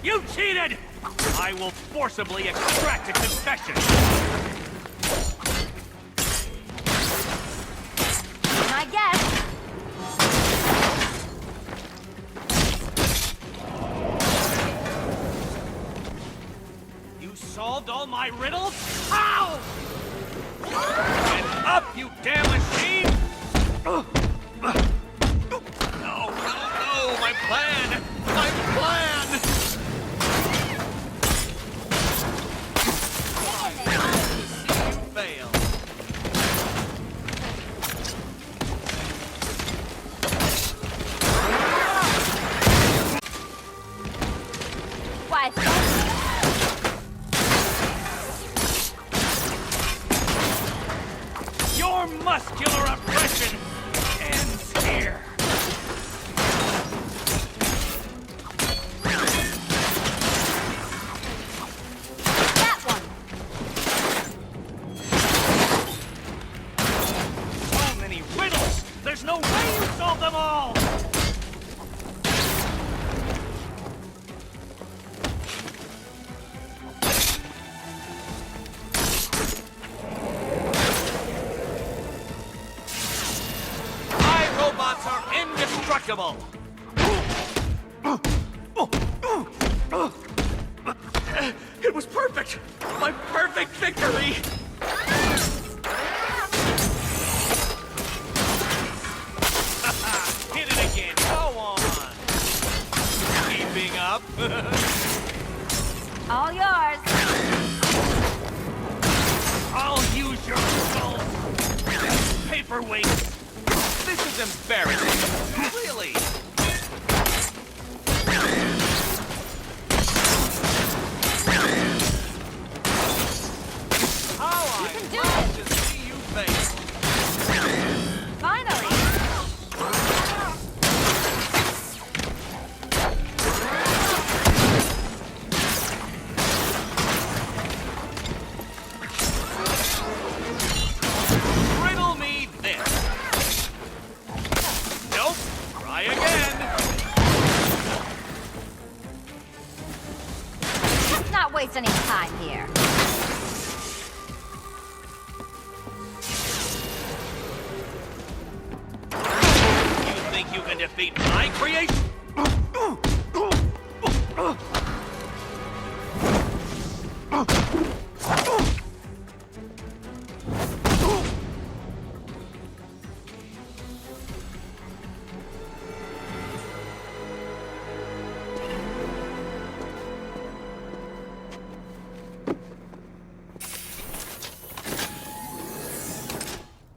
You cheated! I will forcibly extract a confession. I guess. You solved all my riddles? How? Get up, you damn machine! No, no, no! My plan! My plan! Fail. Why? Your muscular oppression ends here. That one. So many riddles! There's no way you solve them all! Robots are indestructible! It was perfect! My perfect victory! Hit it again! Go on! Keeping up? All yours. I'll use your skull! Paperweight! This is embarrassing! Really! How I can do love to see you fail! Finally. Riddle me this! Nope! Try again! Let's not waste any time here. You think you can defeat my creation?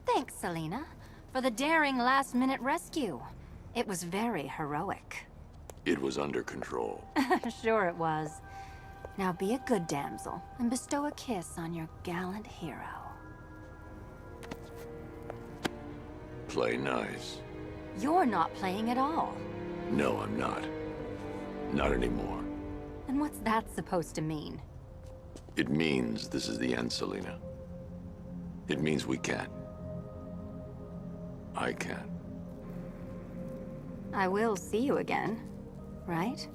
Thanks, Selena, for the daring last-minute rescue. It was very heroic. It was under control. Sure it was. Now be a good damsel and bestow a kiss on your gallant hero. Play nice. You're not playing at all. No, I'm not. Not anymore. And what's that supposed to mean? It means this is the end, Selena. It means we can't. I can't. I will see you again, right?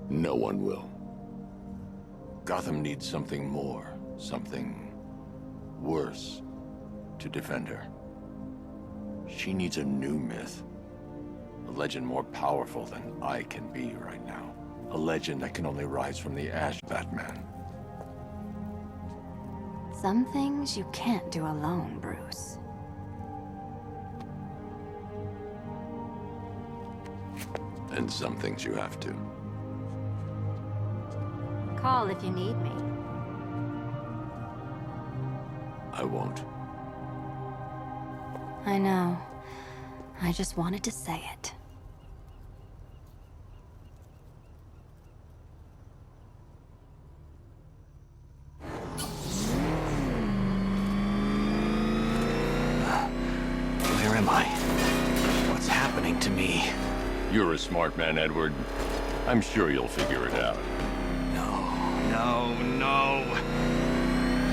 No one will. Gotham needs something more, something worse to defend her. She needs a new myth. A legend more powerful than I can be right now. A legend that can only rise from the ash of Batman. Some things you can't do alone, Bruce. And some things you have to. Call if you need me. I won't. I know. I just wanted to say it. Where am I? What's happening to me? You're a smart man, Edward. I'm sure you'll figure it out. No, no.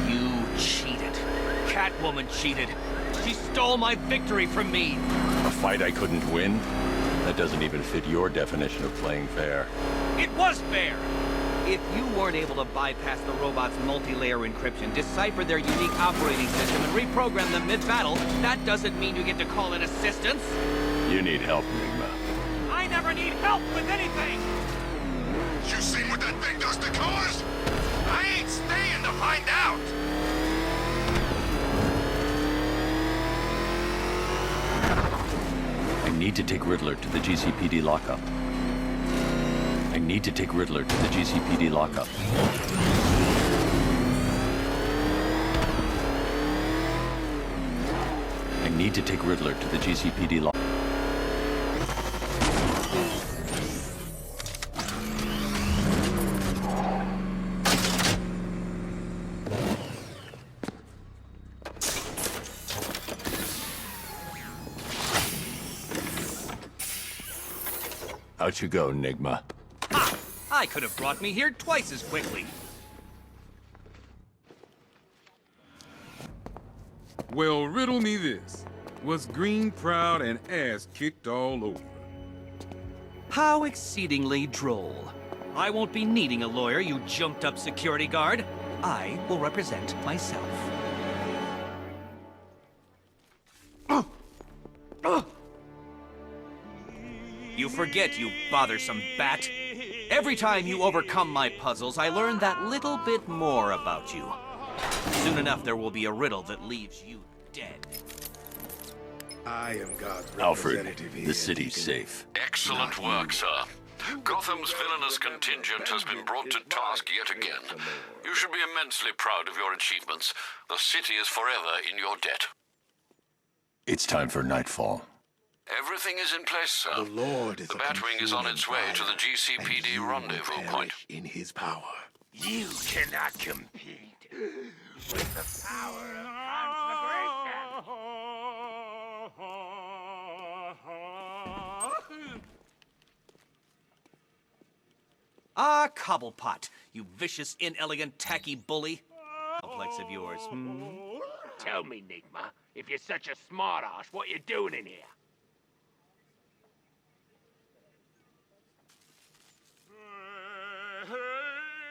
You cheated. Catwoman cheated. She stole my victory from me. A fight I couldn't win? That doesn't even fit your definition of playing fair. It was fair. If you weren't able to bypass the robot's multi-layer encryption, decipher their unique operating system, and reprogram them mid-battle, that doesn't mean you get to call in assistance. You need help, Enigma. I never need help with anything! You seen what that thing does to cars? I ain't staying to find out! I need to take Riddler to the GCPD lockup. I need to take Riddler to the GCPD lockup. I need to take Riddler to the GCPD lockup. Out you go, Enigma. Ha! I could have brought me here twice as quickly. Well, riddle me this. Was Green proud and ass kicked all over? How exceedingly droll. I won't be needing a lawyer, you jumped-up security guard. I will represent myself. You forget, you bothersome bat. Every time you overcome my puzzles, I learn that little bit more about you. Soon enough, there will be a riddle that leaves you dead. I am God's Alfred, representative here. the city's safe. Excellent work, sir. Gotham's villainous contingent has been brought to task yet again. You should be immensely proud of your achievements. The city is forever in your debt. It's time for nightfall. Everything is in place, sir. The Lord is The a Batwing is on consuming its way to the fire, and GCPD you will rendezvous point. perish in his power. You cannot compete with the power of conflagration. Ah, Cobblepot, you vicious, inelegant, tacky bully. Complex of yours, hmm? Tell me, Nigma, if you're such a smartass, what you doing in here?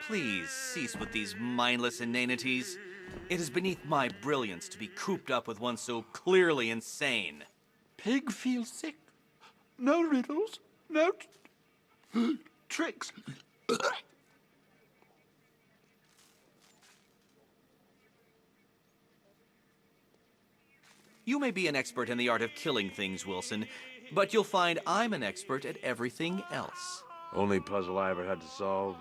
Please cease with these mindless inanities. It is beneath my brilliance to be cooped up with one so clearly insane. Pig feels sick. No riddles, no tricks. You may be an expert in the art of killing things, Wilson, but you'll find I'm an expert at everything else. Only puzzle I ever had to solve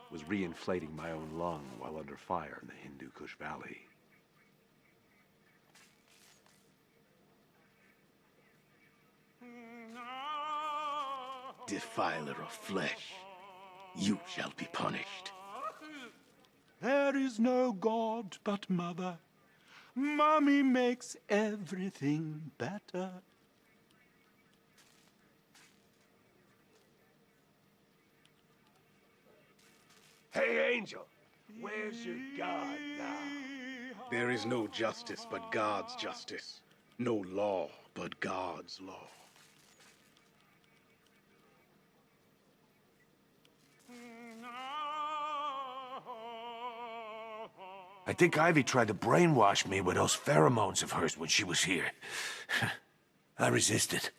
was reinflating my own lung while under fire in the Hindu Kush Valley. Defiler of flesh, you shall be punished. There is no God but Mother. Mommy makes everything better. Hey, Angel, where's your God now? There is no justice but God's justice. No law but God's law. I think Ivy tried to brainwash me with those pheromones of hers when she was here. I resisted.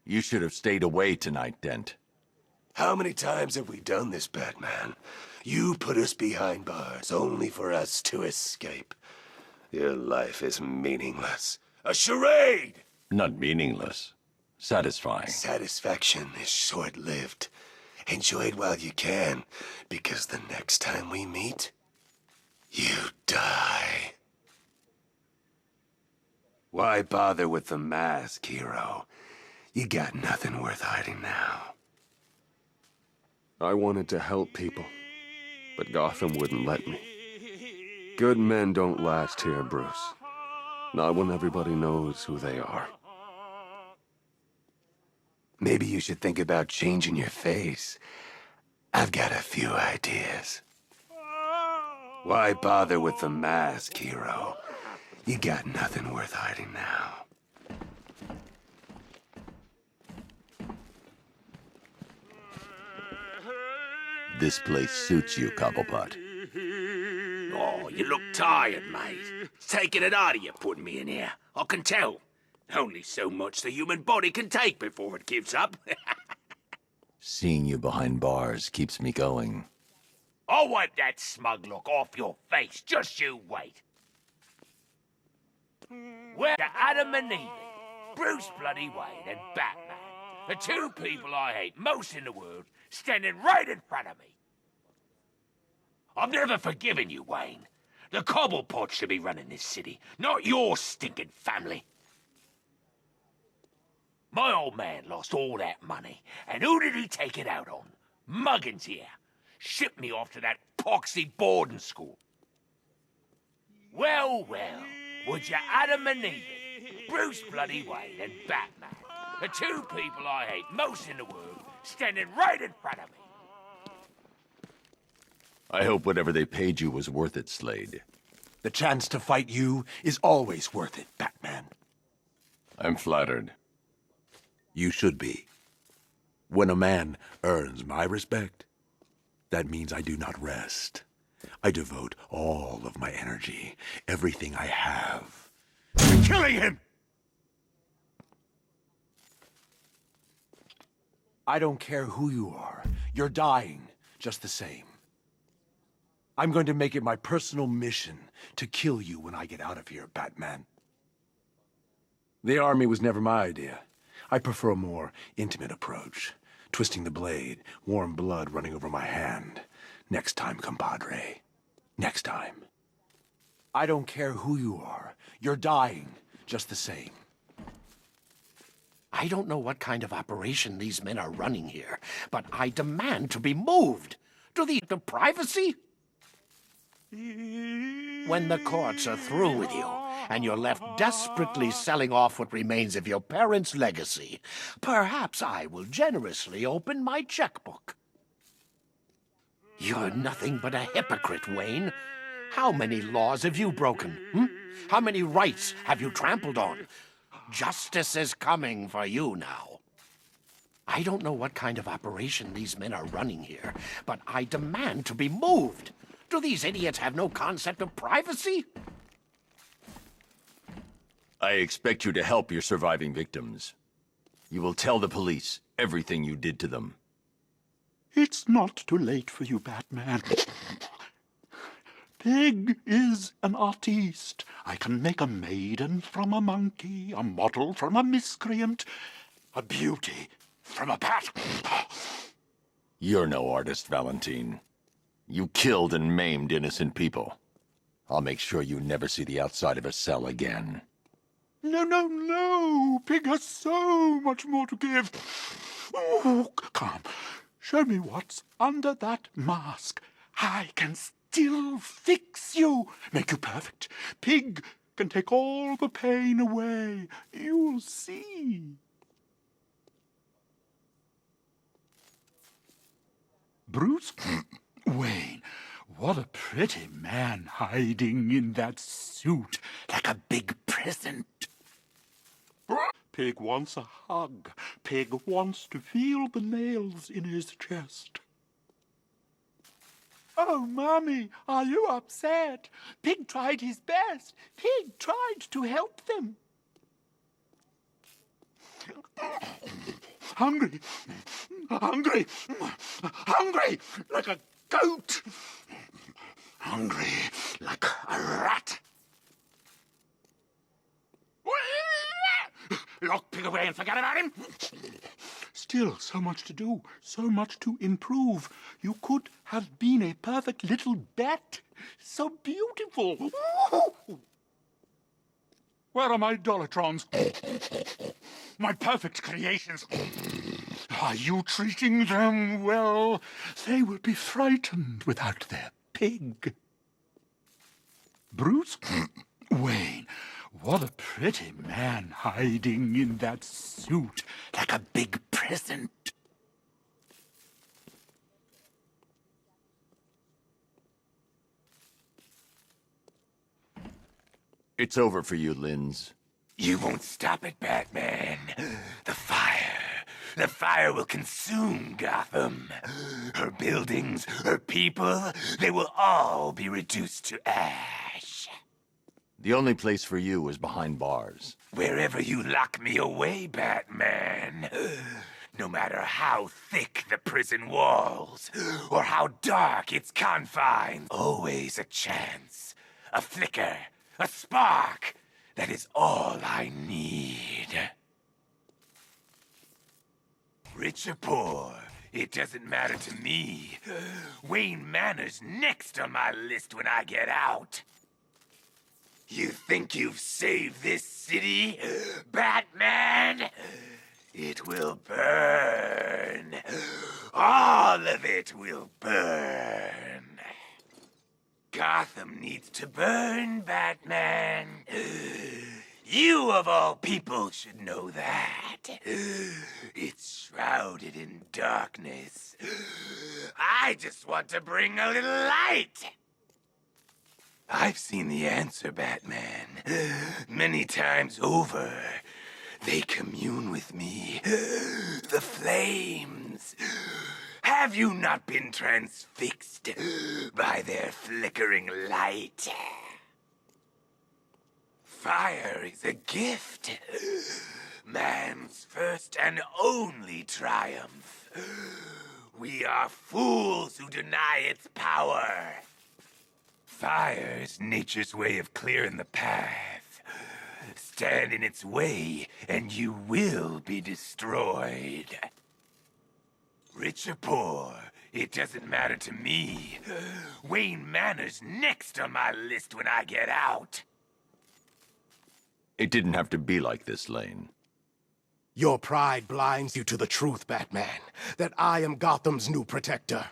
You should have stayed away tonight, Dent. How many times have we done this, Batman? You put us behind bars only for us to escape. Your life is meaningless. A charade! Not meaningless. Satisfying. Satisfaction is short-lived. Enjoy it while you can, because the next time we meet, you die. Why bother with the mask, hero? You got nothing worth hiding now. I wanted to help people, but Gotham wouldn't let me. Good men don't last here, Bruce. Not when everybody knows who they are. Maybe you should think about changing your face. I've got a few ideas. Why bother with the mask, hero? You got nothing worth hiding now. This place suits you, Cobblepot. Oh, you look tired, mate. It's taking it out of you putting me in here. I can tell. Only so much the human body can take before it gives up. Seeing you behind bars keeps me going. I'll wipe that smug look off your face. Just you wait. Where are Adam and Eve? Bruce bloody Wayne and Batman. The two people I hate most in the world, standing right in front of me. I've never forgiven you, Wayne. The Cobblepot should be running this city, not your stinking family. My old man lost all that money, and who did he take it out on? Muggins here. Shipped me off to that poxy boarding school. Well, well, would you Adam and Eve it? Bruce bloody Wayne and Batman. The two people I hate most in the world, standing right in front of me. I hope whatever they paid you was worth it, Slade. The chance to fight you is always worth it, Batman. I'm flattered. You should be. When a man earns my respect, that means I do not rest. I devote all of my energy, everything I have, to killing him! I don't care who you are. You're dying just the same. I'm going to make it my personal mission to kill you when I get out of here, Batman. The army was never my idea. I prefer a more intimate approach. Twisting the blade, warm blood running over my hand. Next time, compadre. Next time. I don't care who you are. You're dying just the same. I don't know what kind of operation these men are running here, but I demand to be moved. To the privacy? When the courts are through with you, and you're left desperately selling off what remains of your parents' legacy, perhaps I will generously open my checkbook. You're nothing but a hypocrite, Wayne. How many laws have you broken? How many rights have you trampled on? Justice is coming for you now. I don't know what kind of operation these men are running here, but I demand to be moved. Do these idiots have no concept of privacy? I expect you to help your surviving victims. You will tell the police everything you did to them. It's not too late for you, Batman. Pig is an artiste. I can make a maiden from a monkey, a model from a miscreant, a beauty from a bat. You're no artist, Valentine. You killed and maimed innocent people. I'll make sure you never see the outside of a cell again. No, no, no! Pig has so much more to give. Oh, come. Show me what's under that mask. I can still fix you, make you perfect. Pig can take all the pain away. You'll see. Bruce Wayne, what a pretty man hiding in that suit, like a big present. Pig wants a hug. Pig wants to feel the nails in his chest. Oh, Mommy, are you upset? Pig tried his best. Pig tried to help them. Hungry, hungry, hungry like a goat. Hungry like a rat. Lock Pig away and forget about him. Still, so much to do, so much to improve. You could have been a perfect little bat. So beautiful. Where are my Dolatrons? My perfect creations. Are you treating them well? They will be frightened without their pig. Bruce Wayne, what a pretty man hiding in that suit, like a big present. It's over for you, Linz. You won't stop it, Batman. The fire will consume Gotham. Her buildings, her people, they will all be reduced to ash. The only place for you is behind bars. Wherever you lock me away, Batman. No matter how thick the prison walls, or how dark its confines, always a chance, a flicker, a spark. That is all I need. Rich or poor, it doesn't matter to me. Wayne Manor's next on my list when I get out. You think you've saved this city, Batman? It will burn. All of it will burn. Gotham needs to burn, Batman. You, of all people, should know that. It's shrouded in darkness. I just want to bring a little light. I've seen the answer, Batman. Many times over. They commune with me. The flames. Have you not been transfixed by their flickering light? Fire is a gift. Man's first and only triumph. We are fools who deny its power. Fire is nature's way of clearing the path. Stand in its way, and you will be destroyed. Rich or poor, it doesn't matter to me. Wayne Manor's next on my list when I get out. It didn't have to be like this, Lane. Your pride blinds you to the truth, Batman, that I am Gotham's new protector.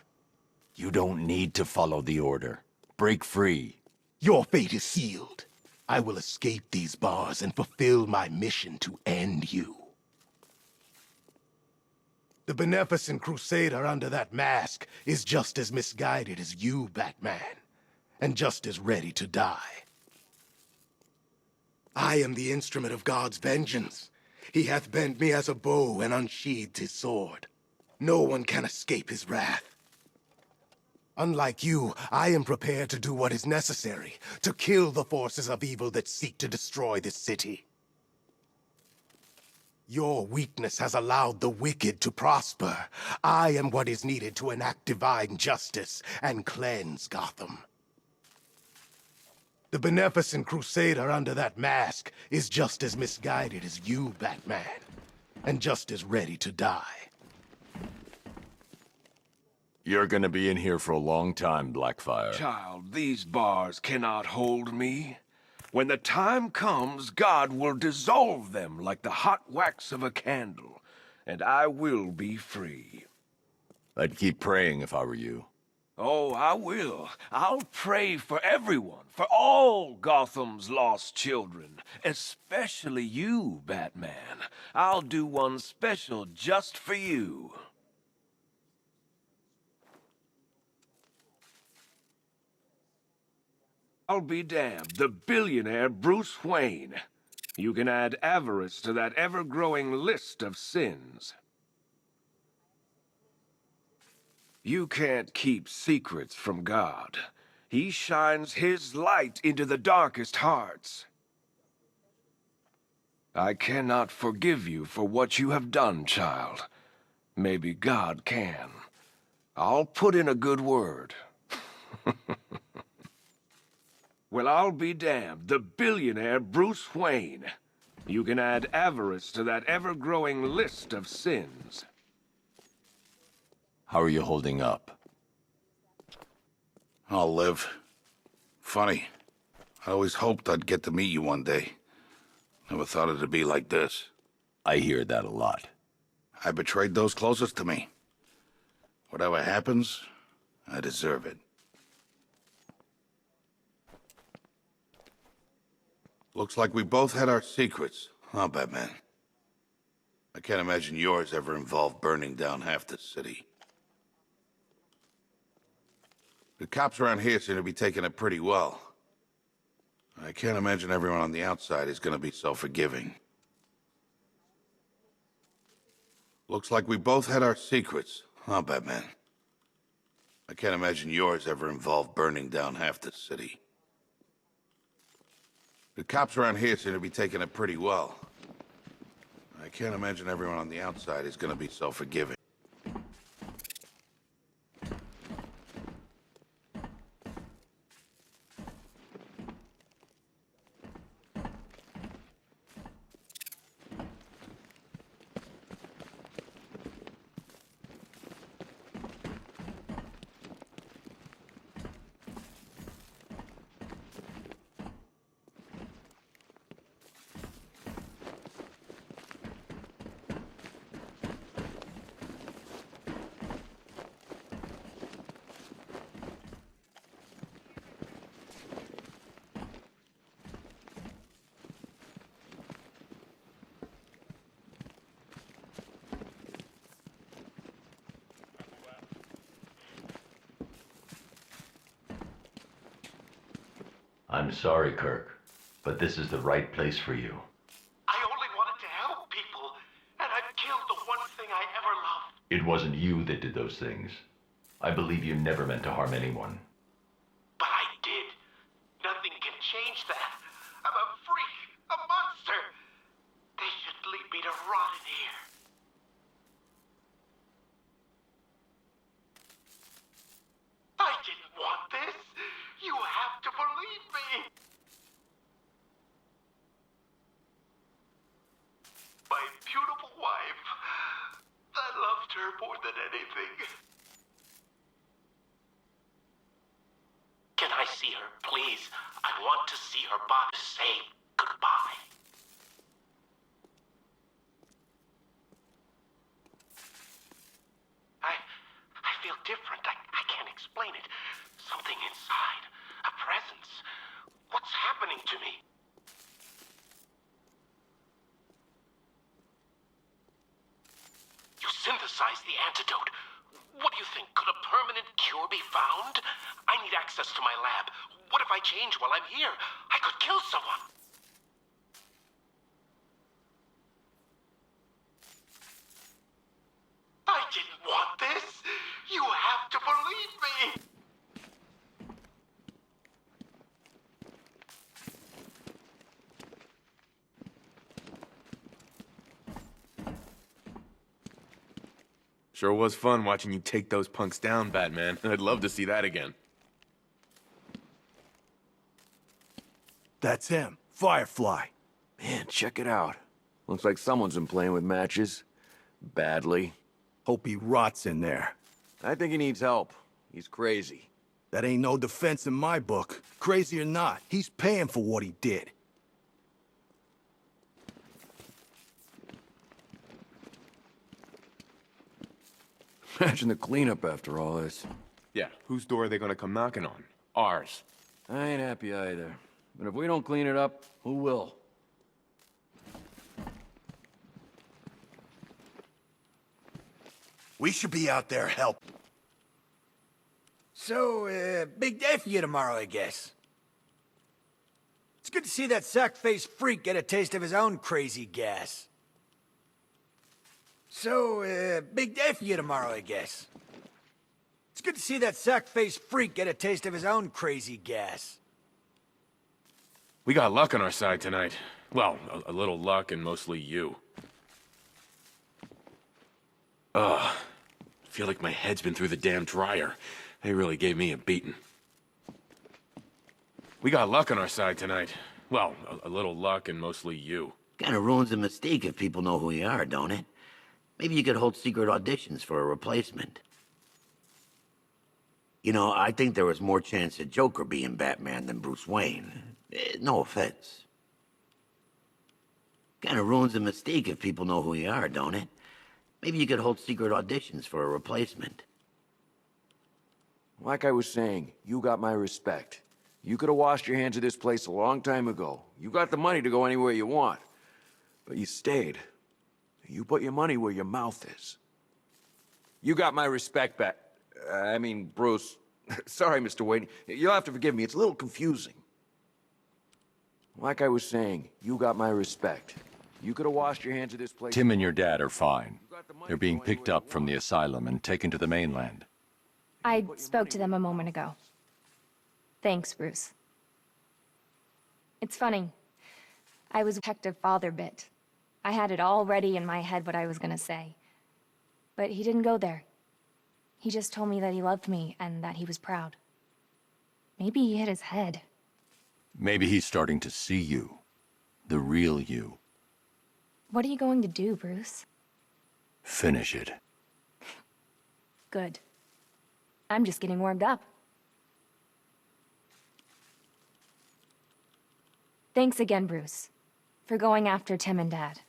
You don't need to follow the order. Break free. Your fate is sealed. I will escape these bars and fulfill my mission to end you. The beneficent crusader under that mask is just as misguided as you, Batman, and just as ready to die. I am the instrument of God's vengeance. He hath bent me as a bow and unsheathed his sword. No one can escape his wrath. Unlike you, I am prepared to do what is necessary to kill the forces of evil that seek to destroy this city. Your weakness has allowed the wicked to prosper. I am what is needed to enact divine justice and cleanse Gotham. The beneficent crusader under that mask is just as misguided as you, Batman, and just as ready to die. You're gonna be in here for a long time, Blackfire. Child, these bars cannot hold me. When the time comes, God will dissolve them like the hot wax of a candle, and I will be free. I'd keep praying if I were you. Oh, I will. I'll pray for everyone, for all Gotham's lost children, especially you, Batman. I'll do one special just for you. I'll be damned, the billionaire Bruce Wayne. You can add avarice to that ever-growing list of sins. You can't keep secrets from God. He shines His light into the darkest hearts. I cannot forgive you for what you have done, child. Maybe God can. I'll put in a good word. Well, I'll be damned, the billionaire Bruce Wayne. You can add avarice to that ever-growing list of sins. How are you holding up? I'll live. Funny. I always hoped I'd get to meet you one day. Never thought it'd be like this. I hear that a lot. I betrayed those closest to me. Whatever happens, I deserve it. Looks like we both had our secrets, huh, Batman? I can't imagine yours ever involved burning down half the city. The cops around here seem to be taking it pretty well. I can't imagine everyone on the outside is gonna be so forgiving. Looks like we both had our secrets, huh, Batman? I can't imagine yours ever involved burning down half the city. The cops around here seem to be taking it pretty well. I can't imagine everyone on the outside is gonna be so forgiving. I'm sorry, Kirk, but this is the right place for you. I only wanted to help people, and I've killed the one thing I ever loved. It wasn't you that did those things. I believe you never meant to harm anyone. But I did. Nothing can change that. I'm a freak, a monster. They should leave me to rot in here. I didn't want this. You have to believe me. My beautiful wife. I loved her more than anything. Can I see her, please? I want to see her body. Say goodbye. I feel different. I can't explain it. Something inside. A presence. What's happening to me? You synthesized the antidote. What do you think? Could a permanent cure be found? I need access to my lab. What if I change while I'm here? I could kill someone. I didn't want this. You have to believe me. Sure was fun watching you take those punks down, Batman. I'd love to see that again. That's him. Firefly. Man, check it out. Looks like someone's been playing with matches. Badly. Hope he rots in there. I think he needs help. He's crazy. That ain't no defense in my book. Crazy or not, he's paying for what he did. Imagine the cleanup after all this. Yeah, whose door are they gonna come knocking on? Ours. I ain't happy either. But if we don't clean it up, who will? We should be out there helping. So, big day for you tomorrow, I guess. It's good to see that sack-faced freak get a taste of his own crazy gas. So, big day for you tomorrow, I guess. It's good to see that sack-faced freak get a taste of his own crazy gas. We got luck on our side tonight. Well, a little luck and mostly you. Ugh. Feel like my head's been through the damn dryer. They really gave me a beating. We got luck on our side tonight. Well, a little luck and mostly you. Kinda ruins the mystique if people know who you are, don't it? Maybe you could hold secret auditions for a replacement. You know, I think there was more chance of Joker being Batman than Bruce Wayne. No offense. Kinda ruins the mystique if people know who you are, don't it? Maybe you could hold secret auditions for a replacement. Like I was saying, you got my respect. You could have washed your hands of this place a long time ago. You got the money to go anywhere you want. But you stayed. You put your money where your mouth is. You got my respect back. I mean, Bruce. Sorry, Mr. Wayne. You'll have to forgive me. It's a little confusing. Like I was saying, you got my respect. You could have washed your hands of this place. Tim and your dad are fine. They're being picked up from the asylum and taken to the mainland. I spoke to them a moment ago. Thanks, Bruce. It's funny. I was a detective father bit. I had it all ready in my head what I was gonna say. But he didn't go there. He just told me that he loved me and that he was proud. Maybe he hit his head. Maybe he's starting to see you. The real you. What are you going to do, Bruce? Finish it. Good. I'm just getting warmed up. Thanks again, Bruce, for going after Tim and Dad.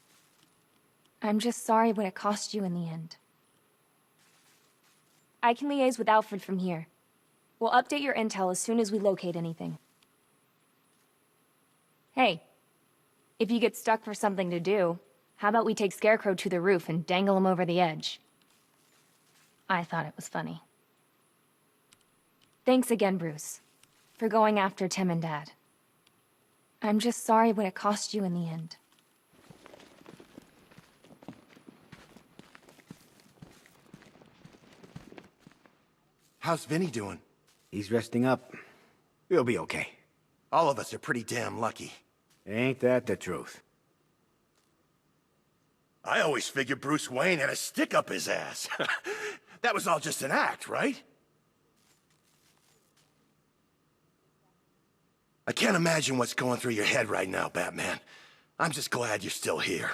I'm just sorry what it cost you in the end. I can liaise with Alfred from here. We'll update your intel as soon as we locate anything. Hey, if you get stuck for something to do, how about we take Scarecrow to the roof and dangle him over the edge? I thought it was funny. Thanks again, Bruce, for going after Tim and Dad. I'm just sorry what it cost you in the end. How's Vinny doing? He's resting up. He'll be okay. All of us are pretty damn lucky. Ain't that the truth? I always figured Bruce Wayne had a stick up his ass. That was all just an act, right? I can't imagine what's going through your head right now, Batman. I'm just glad you're still here.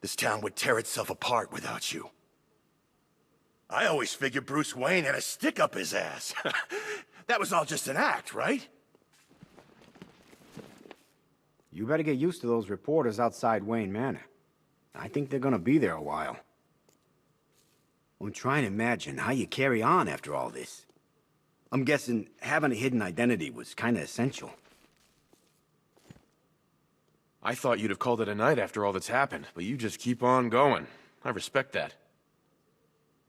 This town would tear itself apart without you. I always figured Bruce Wayne had a stick up his ass. That was all just an act, right? You better get used to those reporters outside Wayne Manor. I think they're gonna be there a while. I'm trying to imagine how you carry on after all this. I'm guessing having a hidden identity was kinda essential. I thought you'd have called it a night after all that's happened, but you just keep on going. I respect that.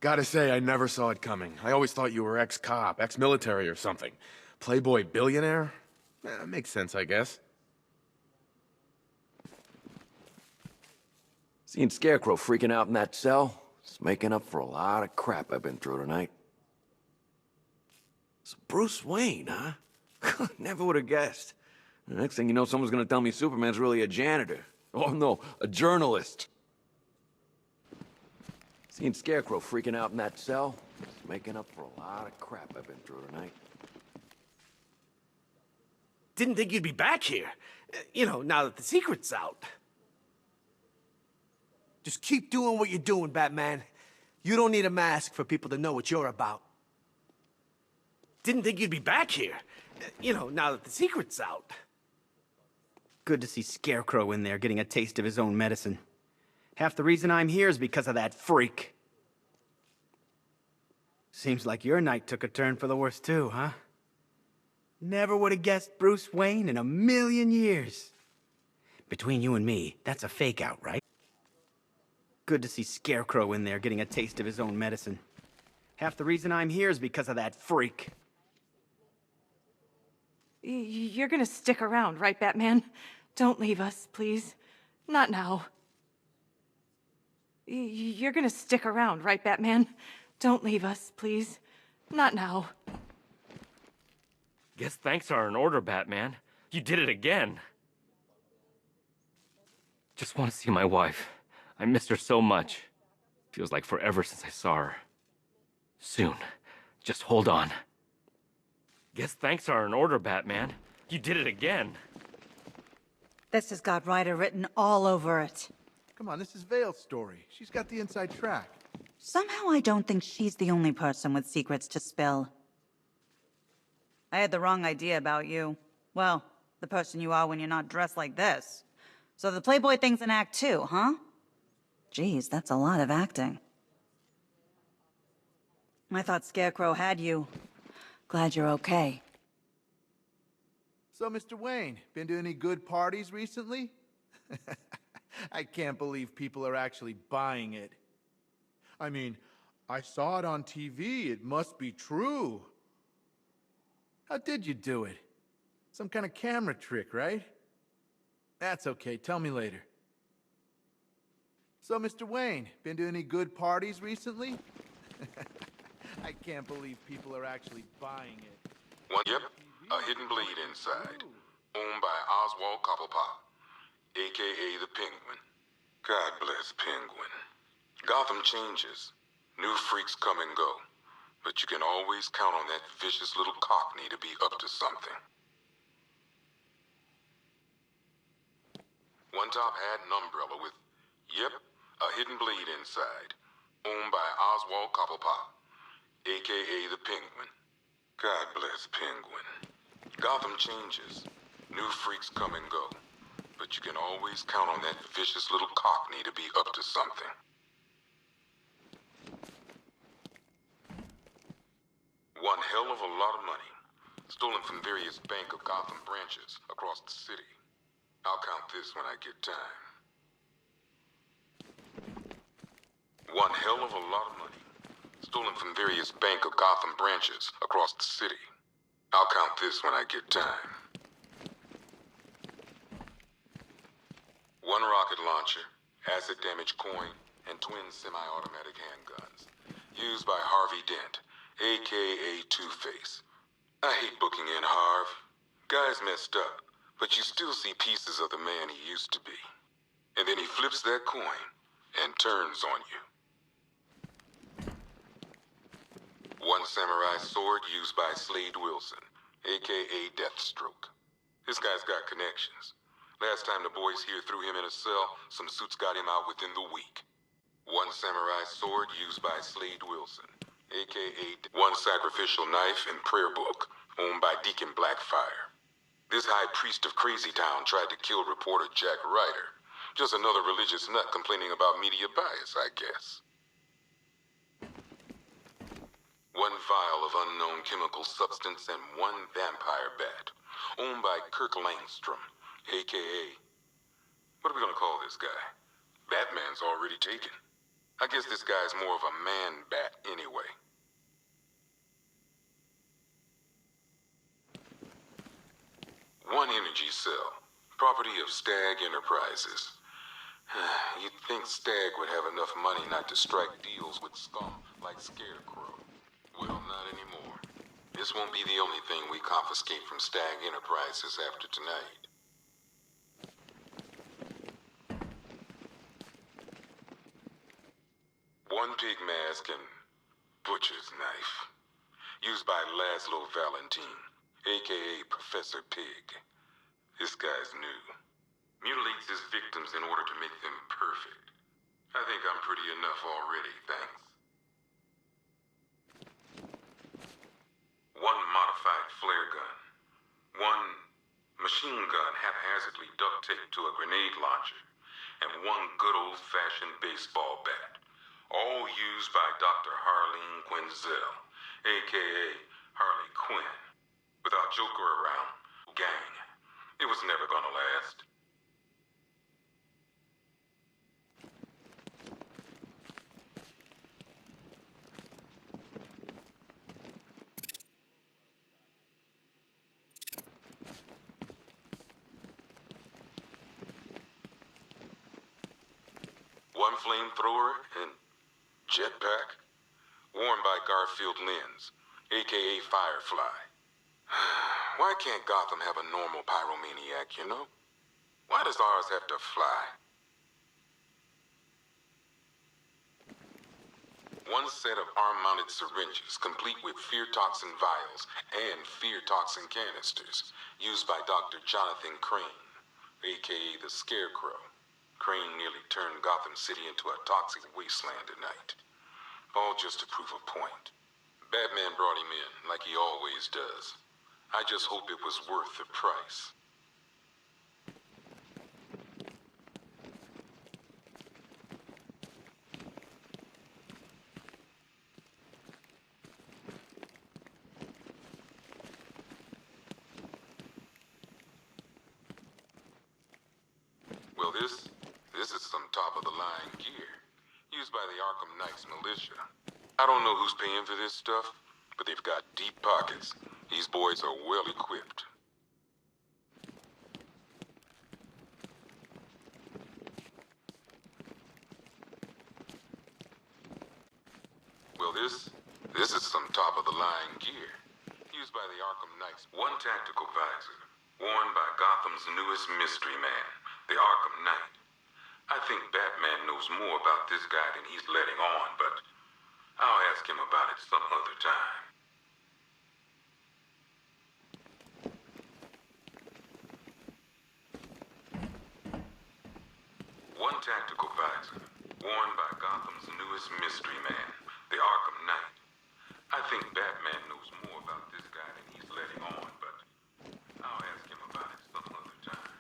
Gotta say, I never saw it coming. I always thought you were ex-cop, ex-military or something. Playboy billionaire? Makes sense, I guess. Seeing Scarecrow freaking out in that cell, it's making up for a lot of crap I've been through tonight. So Bruce Wayne, huh? Never would have guessed. The next thing you know, someone's gonna tell me Superman's really a janitor. Oh no, a journalist. Seeing Scarecrow freaking out in that cell, it's making up for a lot of crap I've been through tonight. Didn't think you'd be back here. You know, now that the secret's out. Just keep doing what you're doing, Batman. You don't need a mask for people to know what you're about. Didn't think you'd be back here. You know, now that the secret's out. Good to see Scarecrow in there getting a taste of his own medicine. Half the reason I'm here is because of that freak. Seems like your night took a turn for the worse too, huh? Never would have guessed Bruce Wayne in a million years. Between you and me, that's a fake out, right? Good to see Scarecrow in there getting a taste of his own medicine. Half the reason I'm here is because of that freak. You're gonna stick around, right, Batman? Don't leave us, please. Not now. You're gonna stick around, right, Batman? Don't leave us, please. Not now. Guess thanks are in order, Batman. You did it again. Just want to see my wife. I missed her so much. Feels like forever since I saw her. Soon. Just hold on. Guess thanks are in order, Batman. You did it again. This has got Ryder written all over it. Come on, this is Vale's story. She's got the inside track. Somehow I don't think she's the only person with secrets to spill. I had the wrong idea about you. Well, the person you are when you're not dressed like this. So the Playboy thing's an act too, huh? Geez, that's a lot of acting. I thought Scarecrow had you. Glad you're okay. So, Mr. Wayne, been to any good parties recently? I can't believe people are actually buying it. I mean, I saw it on TV. It must be true. How did you do it? Some kind of camera trick, right? That's okay. Tell me later. So, Mr. Wayne, been to any good parties recently? I can't believe people are actually buying it. Yep, a hidden bleed inside. Owned by Oswald Cobblepot, a.k.a. the Penguin. God bless Penguin. Gotham changes. New freaks come and go. But you can always count on that vicious little cockney to be up to something. One top hat and umbrella with, yep, a hidden bleed inside. Owned by Oswald Cobblepot, a.k.a. the Penguin. God bless Penguin. Gotham changes. New freaks come and go. But you can always count on that vicious little cockney to be up to something. One hell of a lot of money. Stolen from various Bank of Gotham branches across the city. I'll count this when I get time. One hell of a lot of money. Stolen from various Bank of Gotham branches across the city. I'll count this when I get time. One rocket launcher, acid damage coin, and twin semi-automatic handguns. Used by Harvey Dent, a.k.a. Two-Face. I hate booking in Harv. Guy's messed up, but you still see pieces of the man he used to be. And then he flips that coin and turns on you. One samurai sword used by Slade Wilson, a.k.a. Deathstroke. This guy's got connections. Last time the boys here threw him in a cell, some suits got him out within the week. One samurai sword used by Slade Wilson, a.k.a. One sacrificial knife and prayer book, owned by Deacon Blackfire. This high priest of Crazy Town tried to kill reporter Jack Ryder. Just another religious nut complaining about media bias, I guess. One vial of unknown chemical substance and one vampire bat, owned by Kirk Langstrom, a.k.a. What are we gonna call this guy? Batman's already taken. I guess this guy's more of a man-bat anyway. One energy cell, property of Stag Enterprises. You'd think Stag would have enough money not to strike deals with scum like Scarecrow. Well, not anymore. This won't be the only thing we confiscate from Stag Enterprises after tonight. One pig mask and butcher's knife. Used by Laszlo Valentine, a.k.a. Professor Pig. This guy's new. Mutilates his victims in order to make them perfect. I think I'm pretty enough already, thanks. One modified flare gun. One machine gun haphazardly duct taped to a grenade launcher. And one good old-fashioned baseball bat. All used by Dr. Harleen Quinzel, a.k.a. Harley Quinn. Without Joker around, gang. It was never gonna last. One flamethrower and jetpack, worn by Garfield Lens, a.k.a. Firefly. Why can't Gotham have a normal pyromaniac, you know? Why does ours have to fly? One set of arm-mounted syringes, complete with fear toxin vials and fear toxin canisters, used by Dr. Jonathan Crane, a.k.a. the Scarecrow. Crane nearly turned Gotham City into a toxic wasteland tonight. All just to prove a point. Batman brought him in, like he always does. I just hope it was worth the price. Well, this is some top-of-the-line gear, used by the Arkham Knight's militia. I don't know who's paying for this stuff, but they've got deep pockets. These boys are well equipped. this is some top-of-the-line gear, used by the Arkham Knights. One tactical visor, worn by Gotham's newest mystery man, the Arkham Knight. I think Batman knows more about this guy than he's letting on, but I'll ask him about it some other time. One tactical visor, worn by Gotham's newest mystery man, the Arkham Knight. I think Batman knows more about this guy than he's letting on, but I'll ask him about it some other time.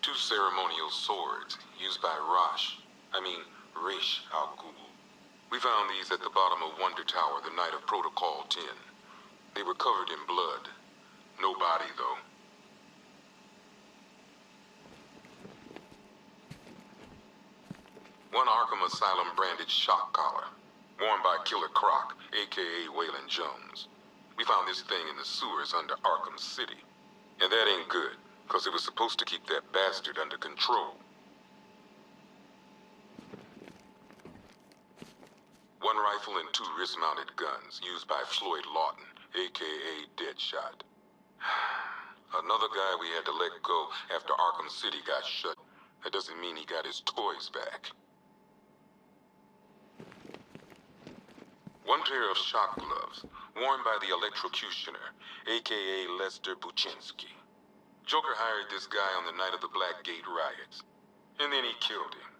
Two ceremonial swords used by Ra's al Ghul. We found these at the bottom of Wonder Tower the night of Protocol 10. They were covered in blood. No body, though. One Arkham Asylum branded shock collar, worn by Killer Croc, a.k.a. Waylon Jones. We found this thing in the sewers under Arkham City. And that ain't good, because it was supposed to keep that bastard under control. One rifle and two wrist-mounted guns used by Floyd Lawton, a.k.a. Deadshot. Another guy we had to let go after Arkham City got shut. That doesn't mean he got his toys back. One pair of shock gloves, worn by the Electrocutioner, a.k.a. Lester Buczynski. Joker hired this guy on the night of the Blackgate riots, and then he killed him.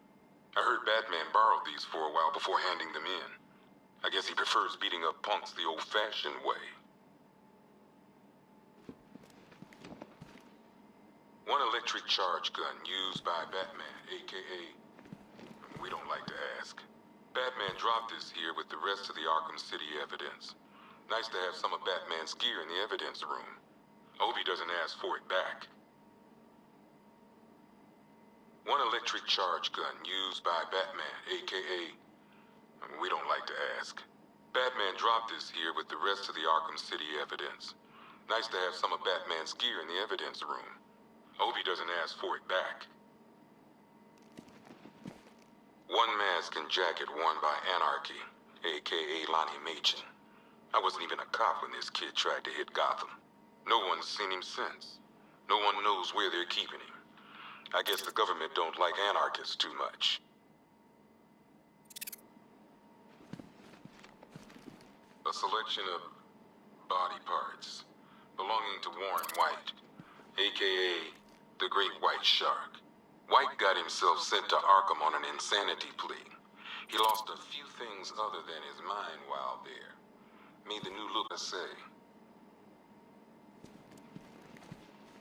I heard Batman borrowed these for a while before handing them in. I guess he prefers beating up punks the old-fashioned way. One electric charge gun used by Batman, a.k.a. we don't like to ask. Batman dropped this here with the rest of the Arkham City evidence. Nice to have some of Batman's gear in the evidence room. I hope he doesn't ask for it back. One electric charge gun used by Batman, a.k.a. we don't like to ask. Batman dropped this here with the rest of the Arkham City evidence. Nice to have some of Batman's gear in the evidence room. I hope he doesn't ask for it back. One mask and jacket worn by Anarchy, a.k.a. Lonnie Machin. I wasn't even a cop when this kid tried to hit Gotham. No one's seen him since. No one knows where they're keeping him. I guess the government don't like anarchists too much. A selection of body parts belonging to Warren White, a.k.a. the Great White Shark. White got himself sent to Arkham on an insanity plea. He lost a few things other than his mind while there. Made the new look, I say.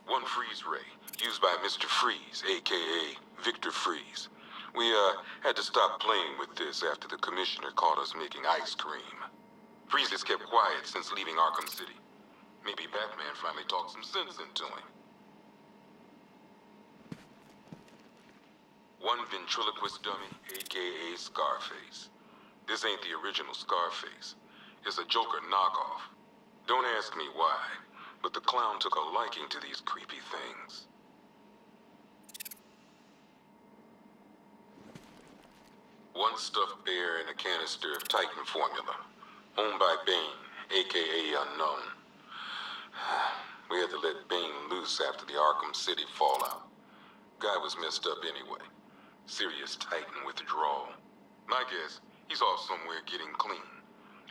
One freeze ray, used by Mr. Freeze, a.k.a. Victor Freeze. We, had to stop playing with this after the commissioner caught us making ice cream. Freeze has kept quiet since leaving Arkham City. Maybe Batman finally talked some sense into him. One ventriloquist dummy, a.k.a. Scarface. This ain't the original Scarface. It's a Joker knockoff. Don't ask me why, but the clown took a liking to these creepy things. One stuffed bear in a canister of Titan formula, owned by Bane, a.k.a. Unknown. We had to let Bane loose after the Arkham City fallout. Guy was messed up anyway. Serious Titan withdrawal. My guess, he's off somewhere getting clean,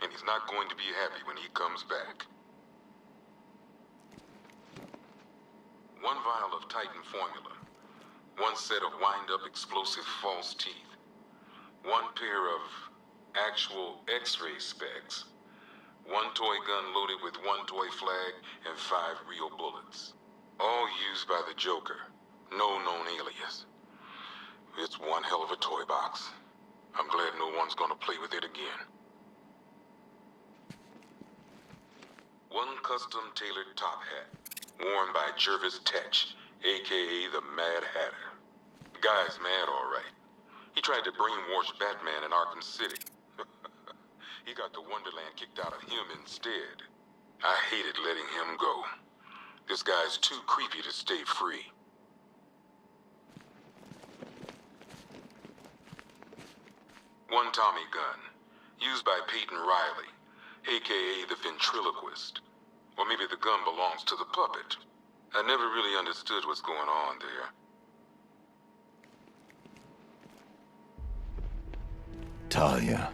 and he's not going to be happy when he comes back. One vial of Titan formula. One set of wind-up explosive false teeth. One pair of actual X-ray specs. One toy gun loaded with one toy flag and 5 real bullets. All used by the Joker. No known alias. It's one hell of a toy box. I'm glad no one's gonna play with it again. One custom-tailored top hat, worn by Jervis Tetch, a.k.a. the Mad Hatter. The guy's mad, all right. He tried to brainwash Batman in Arkham City. he got the Wonderland kicked out of him instead. I hated letting him go. This guy's too creepy to stay free. One Tommy gun, used by Peyton Riley, aka the ventriloquist. Or maybe the gun belongs to the puppet. I never really understood what's going on there. Talia.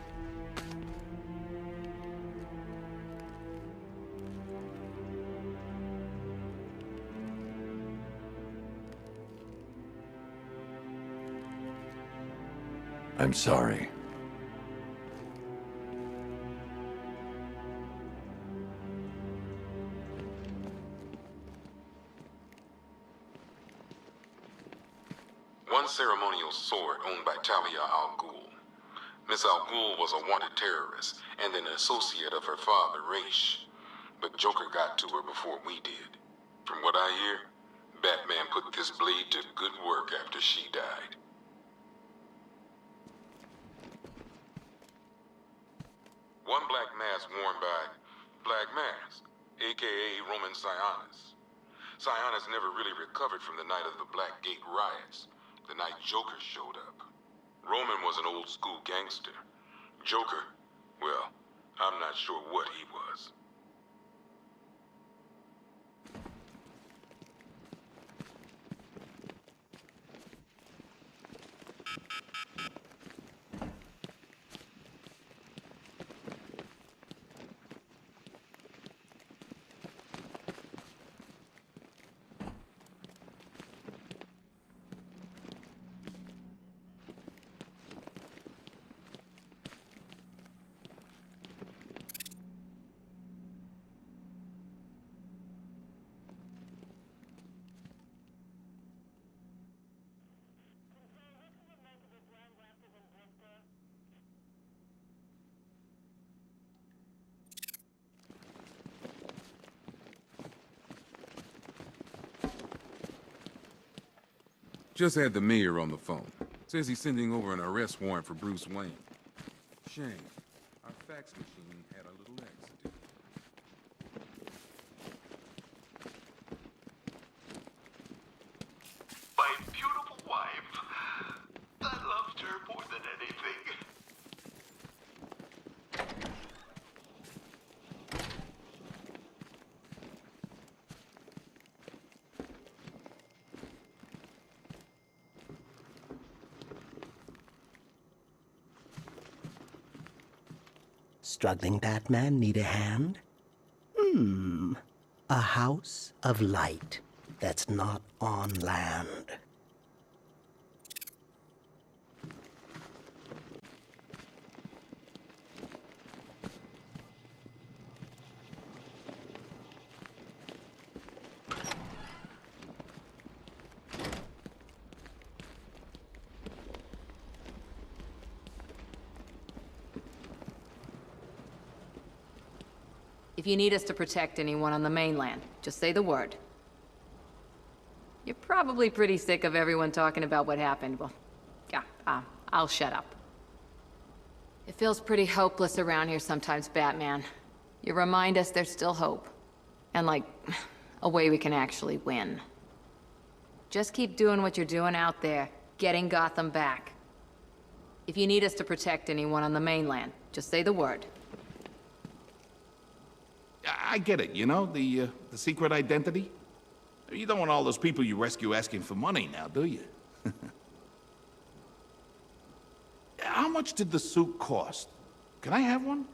I'm sorry. One ceremonial sword owned by Talia al Ghul. Miss al Ghul was a wanted terrorist and an associate of her father, Raish. But Joker got to her before we did. From what I hear, Batman put this blade to good work after she died. One black mask worn by Black Mask, aka Roman Sionis. Sionis never really recovered from the night of the Black Gate riots, the night Joker showed up. Roman was an old school gangster. Joker, well, I'm not sure what he was. Just had the mayor on the phone. Says he's sending over an arrest warrant for Bruce Wayne. Shame. Our fax machine had a little accident. My beautiful wife. I loved her more than anything. Struggling Batman need a hand? A house of light that's not on land. If you need us to protect anyone on the mainland, just say the word. You're probably pretty sick of everyone talking about what happened. Well, yeah, I'll shut up. It feels pretty hopeless around here sometimes, Batman. You remind us there's still hope. And like, a way we can actually win. Just keep doing what you're doing out there, getting Gotham back. If you need us to protect anyone on the mainland, just say the word. I get it, you know, the secret identity. You don't want all those people you rescue asking for money now, do you? How much did the suit cost? Can I have one?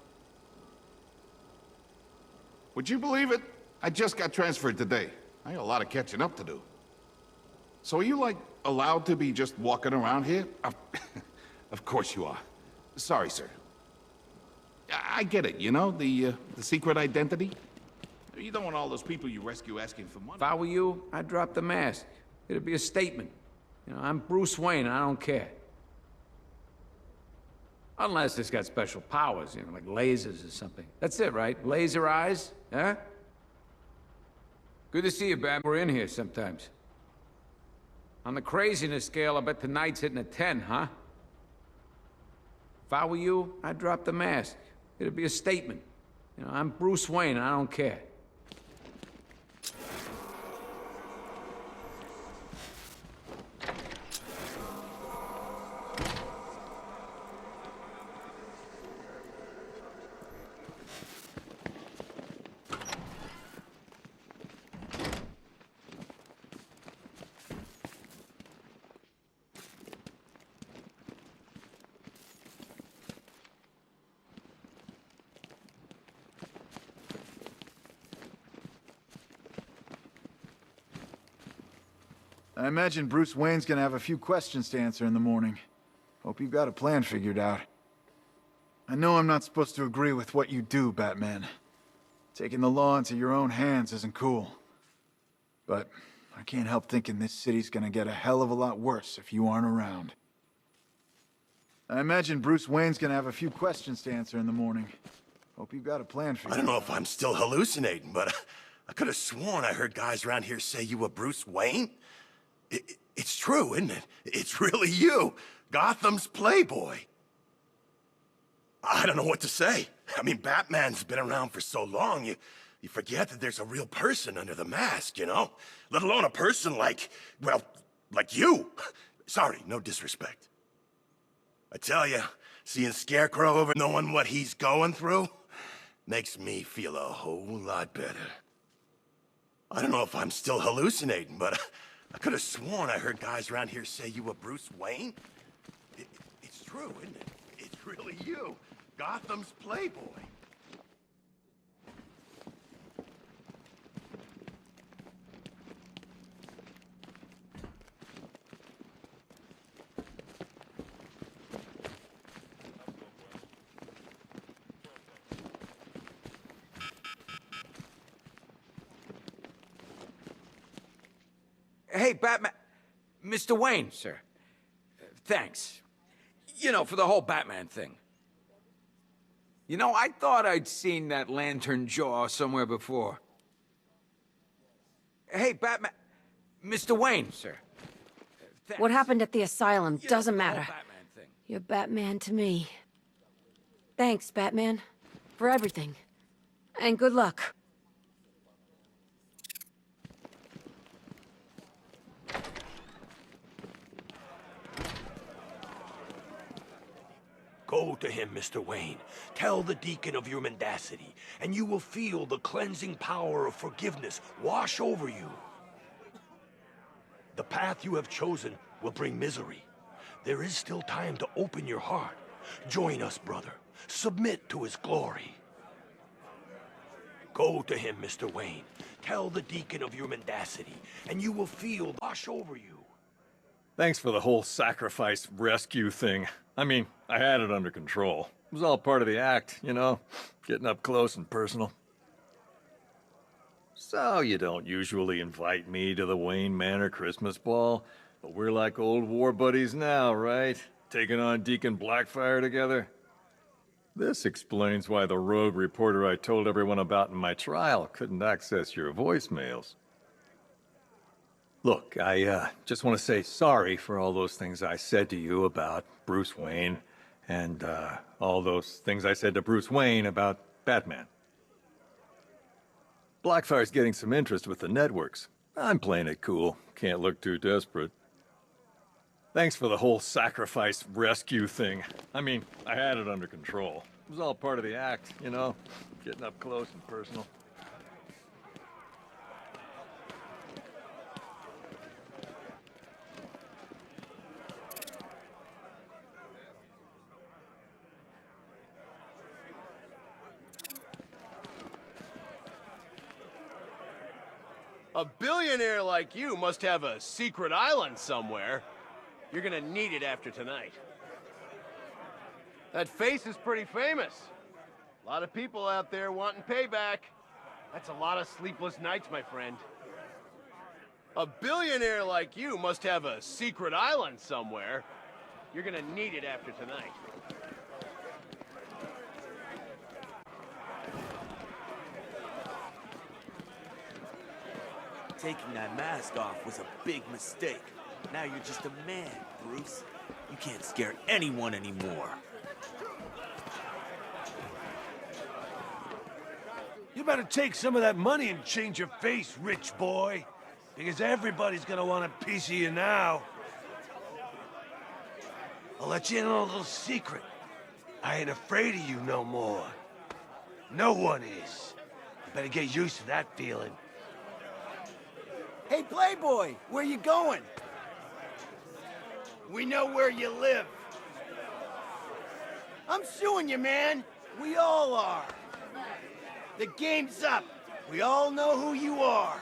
Would you believe it? I just got transferred today. I got a lot of catching up to do. So are you, like, allowed to be just walking around here? Of course you are. Sorry, sir. I get it, you know, the secret identity. You don't want all those people you rescue asking for money. If I were you, I'd drop the mask. It'd be a statement. You know, I'm Bruce Wayne, and I don't care. Unless it's got special powers, you know, like lasers or something. That's it, right? Laser eyes, huh? Good to see you, Batman. We're in here sometimes. On the craziness scale, I bet tonight's hitting a 10, huh? If I were you, I'd drop the mask. It'd be a statement. You know, I'm Bruce Wayne, and I don't care. I imagine Bruce Wayne's gonna have a few questions to answer in the morning. Hope you've got a plan figured out. I know I'm not supposed to agree with what you do, Batman. Taking the law into your own hands isn't cool. But I can't help thinking this city's gonna get a hell of a lot worse if you aren't around. I imagine Bruce Wayne's gonna have a few questions to answer in the morning. Hope you've got a plan figured out. I don't know if I'm still hallucinating, but I could have sworn I heard guys around here say you were Bruce Wayne. It's true, isn't it? It's really you, Gotham's playboy. I don't know what to say. I mean, Batman's been around for so long, you forget that there's a real person under the mask, you know? Let alone a person like, well, like you. Sorry, no disrespect. I tell you, seeing Scarecrow over knowing what he's going through makes me feel a whole lot better. I don't know if I'm still hallucinating, but I could have sworn I heard guys around here say you were Bruce Wayne. It's true, isn't it? It's really you, Gotham's playboy. Hey, Batman... Mr. Wayne, sir. Thanks. You know, for the whole Batman thing. You know, I thought I'd seen that lantern jaw somewhere before. Hey, Batman... Mr. Wayne, sir. Thanks. What happened at the asylum doesn't matter. Batman thing. You're Batman to me. Thanks, Batman, for everything. And good luck. Go to him, Mr. Wayne. Tell the Deacon of your mendacity, and you will feel the cleansing power of forgiveness wash over you. The path you have chosen will bring misery. There is still time to open your heart. Join us, brother. Submit to his glory. Go to him, Mr. Wayne. Tell the Deacon of your mendacity, and you will feel wash over you. Thanks for the whole sacrifice rescue thing. I mean, I had it under control. It was all part of the act, you know? Getting up close and personal. So, you don't usually invite me to the Wayne Manor Christmas ball, but we're like old war buddies now, right? Taking on Deacon Blackfire together. This explains why the rogue reporter I told everyone about in my trial couldn't access your voicemails. Look, I just want to say sorry for all those things I said to you about Bruce Wayne, and all those things I said to Bruce Wayne about Batman. Blackfire's getting some interest with the networks. I'm playing it cool. Can't look too desperate. Thanks for the whole sacrifice rescue thing. I mean, I had it under control. It was all part of the act, you know? Getting up close and personal. A billionaire like you must have a secret island somewhere. You're gonna need it after tonight. That face is pretty famous. A lot of people out there wanting payback. That's a lot of sleepless nights, my friend. A billionaire like you must have a secret island somewhere. You're gonna need it after tonight. Taking that mask off was a big mistake. Now you're just a man, Bruce. You can't scare anyone anymore. You better take some of that money and change your face, rich boy. Because everybody's gonna want a piece of you now. I'll let you in on a little secret. I ain't afraid of you no more. No one is. You better get used to that feeling. Hey, Playboy, where you going? We know where you live. I'm suing you, man. We all are. The game's up. We all know who you are.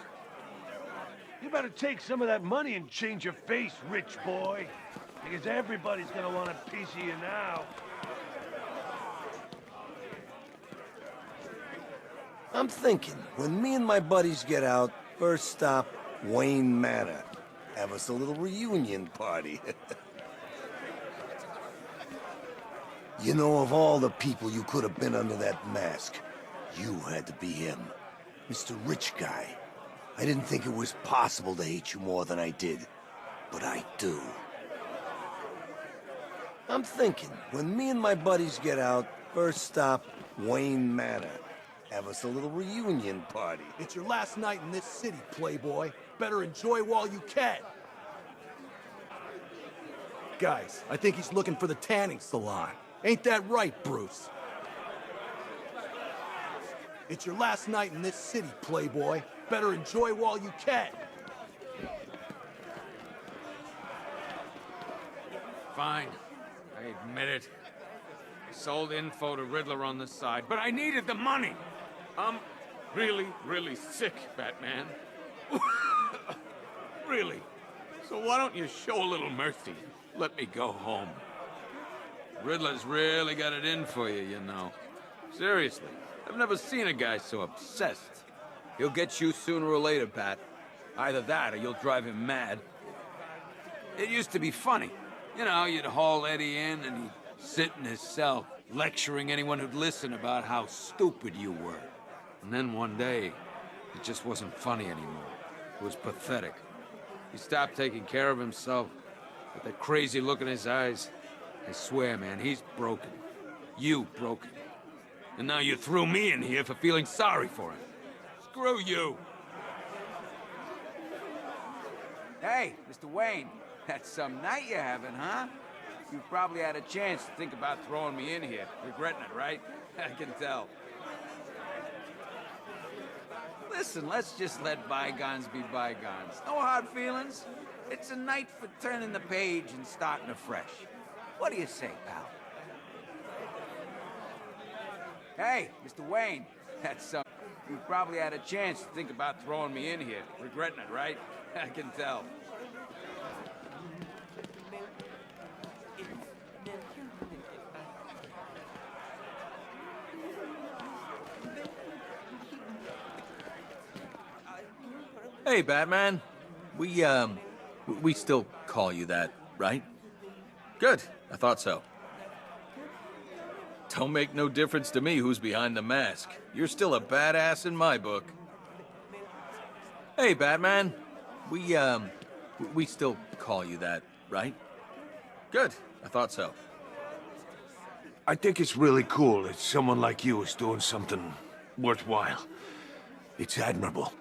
You better take some of that money and change your face, rich boy. Because everybody's gonna want a piece of you now. I'm thinking, when me and my buddies get out, first stop, Wayne Manor. Have us a little reunion party. You know, of all the people you could have been under that mask, you had to be him. Mr. Rich Guy. I didn't think it was possible to hate you more than I did. But I do. I'm thinking, when me and my buddies get out, first stop, Wayne Manor. Have us a little reunion party. It's your last night in this city, Playboy. Better enjoy while you can. Guys, I think he's looking for the tanning salon. Ain't that right, Bruce? It's your last night in this city, Playboy. Better enjoy while you can. Fine. I admit it. I sold info to Riddler on the side, but I needed the money. I'm really, really sick, Batman. Really. So why don't you show a little mercy? Let me go home. Riddler's really got it in for you, you know. Seriously. I've never seen a guy so obsessed. He'll get you sooner or later, Bat. Either that or you'll drive him mad. It used to be funny. You know, you'd haul Eddie in and he'd sit in his cell, lecturing anyone who'd listen about how stupid you were. And then one day, it just wasn't funny anymore. It was pathetic. He stopped taking care of himself, with that crazy look in his eyes. I swear, man, he's broken. You broke him. And now you threw me in here for feeling sorry for him. Screw you! Hey, Mr. Wayne, that's some night you're having, huh? You've probably had a chance to think about throwing me in here. Regretting it, right? I can tell. Listen, let's just let bygones be bygones. No hard feelings. It's a night for turning the page and starting afresh. What do you say, pal? Hey, Mr. Wayne, that's some... You've probably had a chance to think about throwing me in here. Regretting it, right? I can tell. Hey, Batman. We still call you that, right? Good. I thought so. Don't make no difference to me who's behind the mask. You're still a badass in my book. Hey, Batman. We still call you that, right? Good. I thought so. I think it's really cool that someone like you is doing something worthwhile. It's admirable.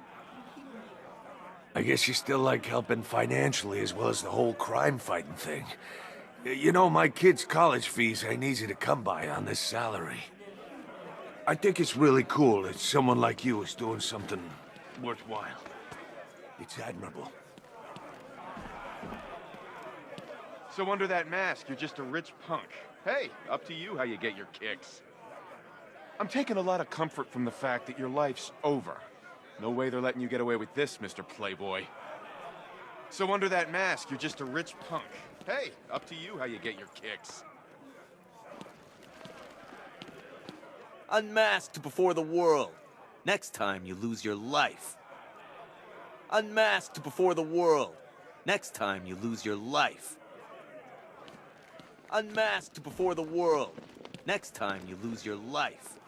I guess you still like helping financially as well as the whole crime-fighting thing. You know, my kids' college fees ain't easy to come by on this salary. I think it's really cool that someone like you is doing something worthwhile. It's admirable. So under that mask, you're just a rich punk. Hey, up to you how you get your kicks. I'm taking a lot of comfort from the fact that your life's over. No way they're letting you get away with this, Mr. Playboy. So under that mask, you're just a rich punk. Hey, up to you how you get your kicks. Unmasked before the world. Next time you lose your life. Unmasked before the world. Next time you lose your life. Unmasked before the world. Next time you lose your life.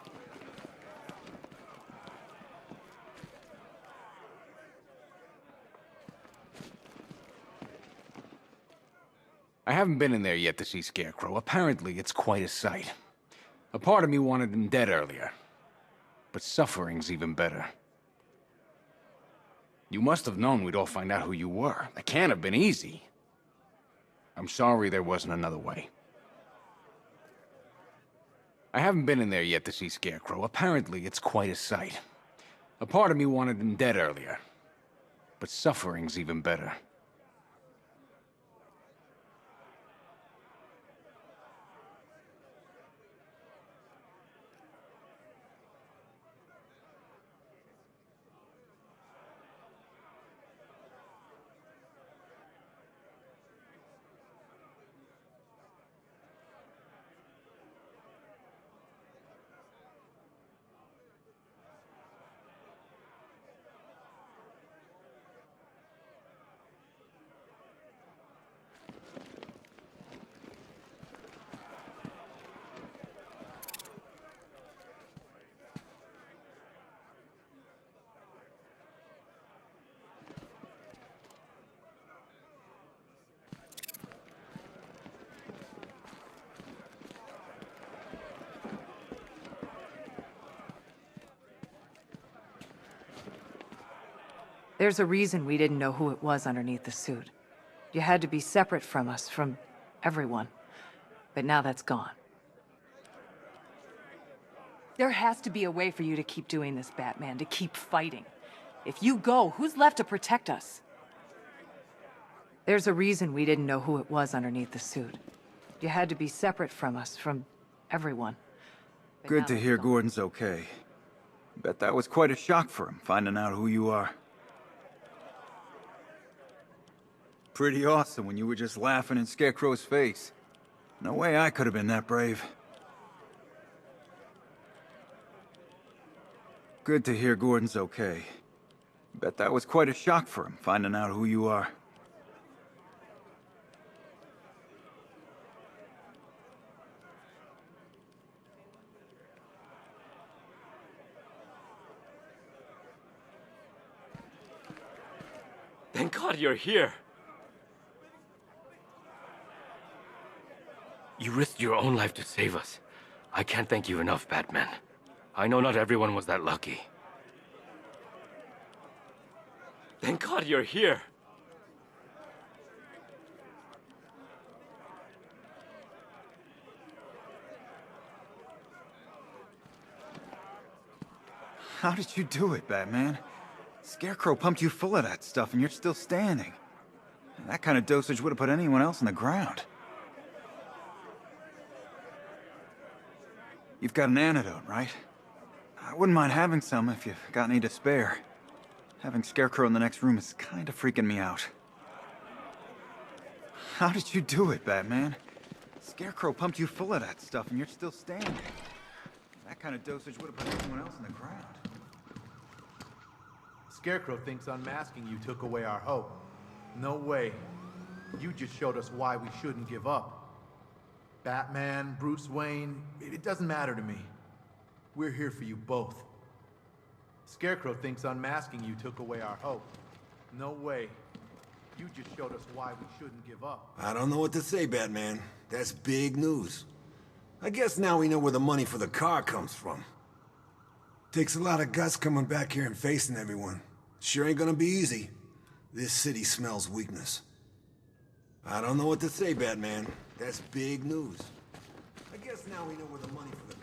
I haven't been in there yet to see Scarecrow. Apparently, it's quite a sight. A part of me wanted him dead earlier. But suffering's even better. You must have known we'd all find out who you were. That can't have been easy. I'm sorry there wasn't another way. I haven't been in there yet to see Scarecrow. Apparently, it's quite a sight. A part of me wanted him dead earlier. But suffering's even better. There's a reason we didn't know who it was underneath the suit. You had to be separate from us, from everyone. But now that's gone. There has to be a way for you to keep doing this, Batman, to keep fighting. If you go, who's left to protect us? There's a reason we didn't know who it was underneath the suit. You had to be separate from us, from everyone. But Good now to that's hear gone. Gordon's okay. Bet that was quite a shock for him, finding out who you are. Pretty awesome when you were just laughing in Scarecrow's face. No way I could have been that brave. Good to hear Gordon's okay. Bet that was quite a shock for him, finding out who you are. Thank God you're here. You risked your own life to save us. I can't thank you enough, Batman. I know not everyone was that lucky. Thank God you're here. How did you do it, Batman? Scarecrow pumped you full of that stuff and you're still standing. That kind of dosage would have put anyone else on the ground. You've got an antidote, right? I wouldn't mind having some if you've got any to spare. Having Scarecrow in the next room is kind of freaking me out. How did you do it, Batman? Scarecrow pumped you full of that stuff and you're still standing. That kind of dosage would have put anyone else on the ground. Scarecrow thinks unmasking you took away our hope. No way. You just showed us why we shouldn't give up. Batman, Bruce Wayne, it doesn't matter to me. We're here for you both. Scarecrow thinks unmasking you took away our hope. No way. You just showed us why we shouldn't give up. I don't know what to say, Batman. That's big news. I guess now we know where the money for the car comes from. Takes a lot of guts coming back here and facing everyone. Sure ain't gonna be easy. This city smells weakness. I don't know what to say, Batman. That's big news. I guess now we know where the money for the